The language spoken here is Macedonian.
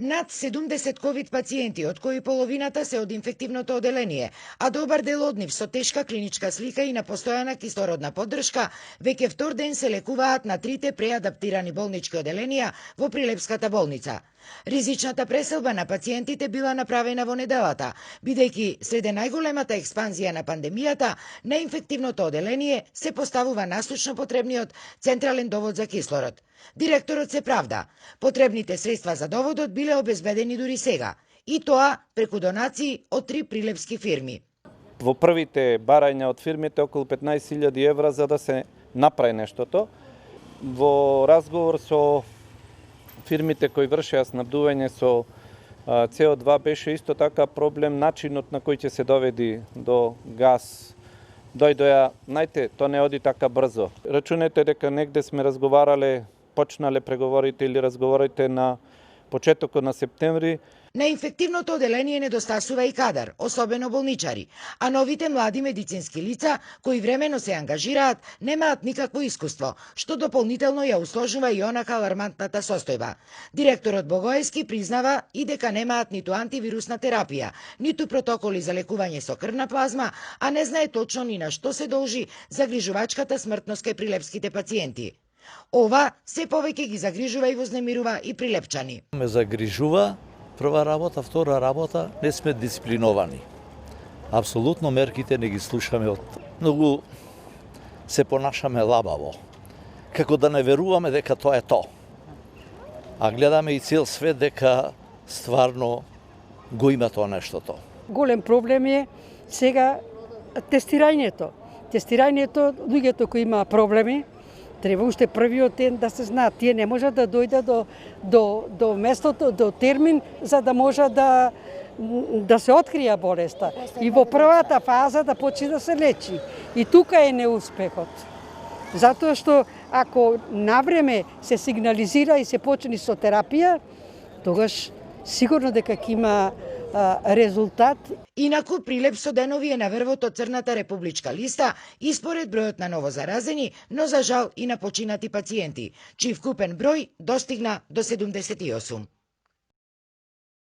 Над 70 ковид пациенти, од кои половината се од инфективното оделение, а добар дел од нив со тешка клиничка слика и на постојана кислородна поддршка, веќе втор ден се лекуваат на 3 преадаптирани болнички оделенија во Прилепската болница. Ризичната преселба на пациентите била направена во неделата, бидејќи среде најголемата експанзија на пандемијата на инфективното оделение се поставува насочно потребниот централен довод за кислород. Директорот се правда. Потребните средства за доводот биле обезбедени дури сега, и тоа преку донации од 3 прилепски фирми. Во првите барања од фирмите околу 15.000 евра за да се направи нештото. Во разговор со фирмите кои вршеа снабдување со CO2 беше исто така проблем начинот на кој ќе се доведи до газ. Дојдоа, знаете, тоа не оди така брзо. Рачунете дека негде сме разговарале, почнале преговорите или разговорите на почетокот на септември. На инфективното оделение недостасува и кадар, особено болничари, а новите млади медицински лица кои времено се ангажираат немаат никакво искуство, што дополнително ја усложнува и онака алармантната состојба. Директорот Богоевски признава и дека немаат ниту антивирусна терапија, ниту протоколи за лекување со крвна плазма, а не знае точно ни на што се должи загрижувачката смртност кај прилепските пациенти. Ова се повеќе ги загрижува и вознемирува и прилепчани. Ме загрижува прва работа, втора работа, не сме дисциплиновани. Апсолутно мерките не ги слушаме од многу се понашаме лабаво. Како да не веруваме дека тоа е тоа. А гледаме и цел свет дека стварно го има тоа нештото. Голем проблем е сега тестирањето. Тестирањето, луѓето кои има проблеми, треба уште првиот ден да се знаат. Тие не можат да дојдат до местото, до термин, за да може да се открија болеста. И во првата фаза да почне да се лечи. И тука е неуспехот. Затоа што ако навреме се сигнализира и се почне со терапија, тогаш сигурно дека ќе има резултат. Инаку Прилеп со денови е на врвот од црната републичка листа и според бројот на новозаразени, но за жал и на починати пациенти, чиј вкупен број достигна до 78.